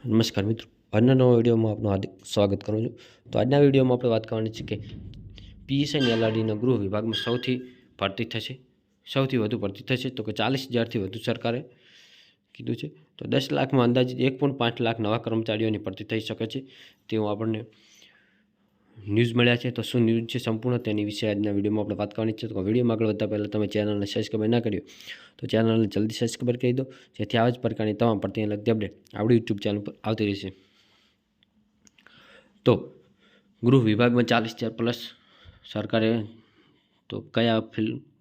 નમસ્કાર મિત્રો, આજના નવા વિડીયોમાં આપનું હાર્દિક સ્વાગત કરું છું। તો આજના વિડીયોમાં આપણે વાત કરવાની છે કે પીએસઆઈ અને એલઆરડીના ગૃહ વિભાગમાં સૌથી વધુ ભરતી થશે તો કે 40,000થી વધુ સરકારે કીધું છે। તો 10 લાખમાં અંદાજિત 1.5 લાખ નવા કર્મચારીઓની ભરતી થઈ શકે છે તેવું આપણને ન્યૂઝ મળ્યા છે। તો શું ન્યૂઝ છે સંપૂર્ણ તેની વિશે આજના વિડીયોમાં આપણે વાત કરવાની છે। તો વિડીયોમાં આગળ વધતા પહેલાં તમે ચેનલને સબસ્ક્રાઈબ ના કર્યો તો ચેનલને જલ્દી સબસ્ક્રાઈબ કરી દો, જેથી આવા જ પ્રકારની તમામ ભરતીને લગતી અપડેટ આપણી યુટ્યુબ ચેનલ પર આવતી રહેશે। તો ગૃહ વિભાગમાં 40,000 પ્લસ સરકારે તો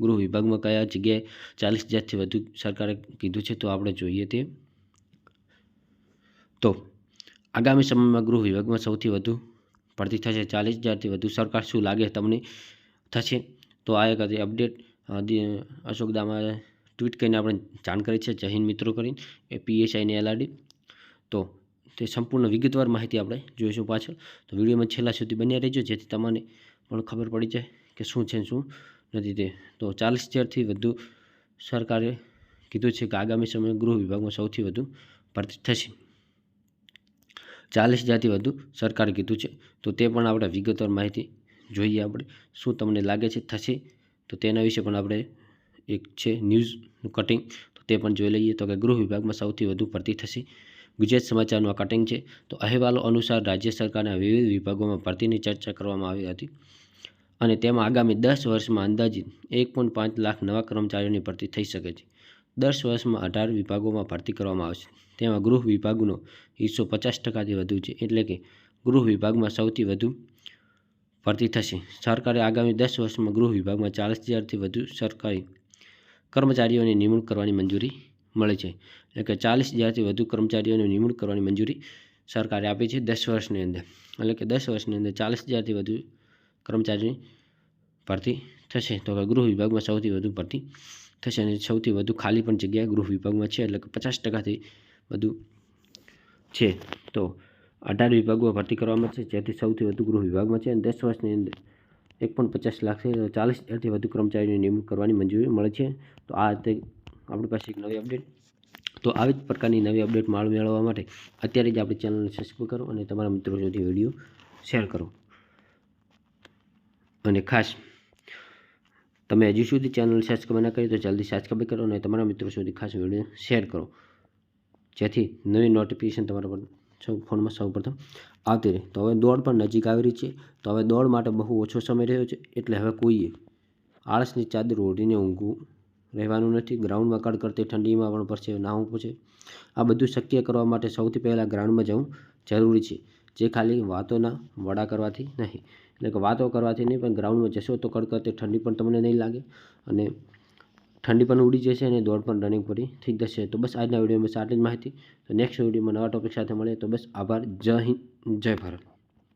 ગૃહ વિભાગમાં કયા જગ્યાએ 40,000થી વધુ સરકારે કીધું છે તો આપણે જોઈએ તે। તો આગામી સમયમાં ગૃહ વિભાગમાં સૌથી વધુ ભરતી થશે 40,000થી વધુ સરકાર શું લાગે તમને થશે? તો આ એક અપડેટ અશોક દામાએ ટ્વીટ કરીને આપણે જાણ કરી છે, જય હિન્દ મિત્રો કરીને એ પીએસઆઈ અને એલઆરડી। તો તે સંપૂર્ણ વિગતવાર માહિતી આપણે જોઈશું પાછળ। તો વિડીયોમાં છેલ્લા સુધી બન્યા રહેજો, જેથી તમને પણ ખબર પડી જાય કે શું છે શું નથી તે। તો 40,000થી વધુ સરકારે કીધું છે કે આગામી સમયમાં ગૃહ વિભાગમાં સૌથી વધુ ભરતી થશે। 40,000થી વધુ સરકારે કીધું છે, તો તે પણ આપણે વિગતવાર માહિતી જોઈએ આપણે શું તમને લાગે છે થશે, તો તેના વિશે પણ આપણે એક છે ન્યૂઝનું કટિંગ, તો તે પણ જોઈ લઈએ। તો કે ગૃહ વિભાગમાં સૌથી વધુ ભરતી થશે, ગુજરાત સમાચારનું આ કટિંગ છે। તો અહેવાલો અનુસાર રાજ્ય સરકારના વિવિધ વિભાગોમાં ભરતીની ચર્ચા કરવામાં આવી હતી અને તેમાં આગામી 10 વર્ષમાં અંદાજિત 1.5 લાખ નવા કર્મચારીઓની ભરતી થઈ શકે છે। 10 વર્ષમાં 18 વિભાગોમાં ભરતી કરવામાં આવશે, તેમાં ગૃહ વિભાગનો હિસ્સો 50%થી વધુ છે, એટલે કે ગૃહ વિભાગમાં સૌથી વધુ ભરતી થશે। સરકારે આગામી 10 વર્ષમાં ગૃહ વિભાગમાં 40,000થી વધુ સરકારી કર્મચારીઓની નિમણૂક કરવાની મંજૂરી મળી છે, એટલે કે 40,000થી વધુ કર્મચારીઓની નિમણૂક કરવાની મંજૂરી સરકારે આપી છે 10 વર્ષની અંદર, એટલે કે 10 વર્ષની અંદર 40,000થી વધુ કર્મચારીની ભરતી થશે। તો ગૃહ વિભાગમાં સૌથી વધુ ભરતી થશે અને સૌથી વધુ ખાલી પણ જગ્યા ગૃહ વિભાગમાં છે, એટલે કે 50%થી વધુ છે। તો 18 વિભાગોમાં ભરતી કરવામાં છે, જેથી સૌથી વધુ ગૃહ વિભાગમાં છે અને 10 વર્ષની અંદર 1.50 લાખ 40,000થી વધુ કર્મચારીઓની નિમણૂક કરવાની મંજૂરી મળે છે। તો આ તે આપણી પાસે એક નવી અપડેટ। તો આવી જ પ્રકારની નવી અપડેટ મેળવવા માટે અત્યારે જ આપણી ચેનલને સબસ્ક્રાઈબ કરો અને તમારા મિત્રો સુધી વિડીયો શેર કરો। અને ખાસ તમે હજી સુધી ચેનલ સબસ્ક્રાઈબ ના કરી તો જલ્દી સબસ્ક્રાઈબ કરો અને તમારા મિત્રો સુધી ખાસ વિડીયો શેર કરો, જેથી નવી નોટિફિકેશન તમારા પર ફોનમાં સૌપ્રથમ આવતી રહે। તો હવે દોડ પણ નજીક આવી રહી છે, તો હવે દોડ માટે બહુ ઓછો સમય રહ્યો છે, એટલે હવે કોઈએ આળસની ચાદર ઓઢીને ઊંઘવું રહેવાનું નથી। ગ્રાઉન્ડમાં કડકડતી ઠંડીમાં પણ પરસેવે નાહવું પડશે। આ બધું શક્ય કરવા માટે સૌથી પહેલાં ગ્રાઉન્ડમાં જવું જરૂરી છે, જે ખાલી વાતોના વડા કરવાથી નહીં, એટલે કે વાતો કરવાથી નહીં પણ ગ્રાઉન્ડમાં જશો તો કડકડતી ઠંડી પણ તમને નહીં લાગે અને ઠંડી પણ ઉડી જશે અને દોડ પણ રનિંગ પૂરી થઈ જશે। તો બસ આજના વિડીયોમાં બસ આટલી જ માહિતી। તો નેક્સ્ટ વિડીયોમાં નવા ટોપિક સાથે મળીએ। તો બસ આભાર, જય હિન્દ, જય ભારત।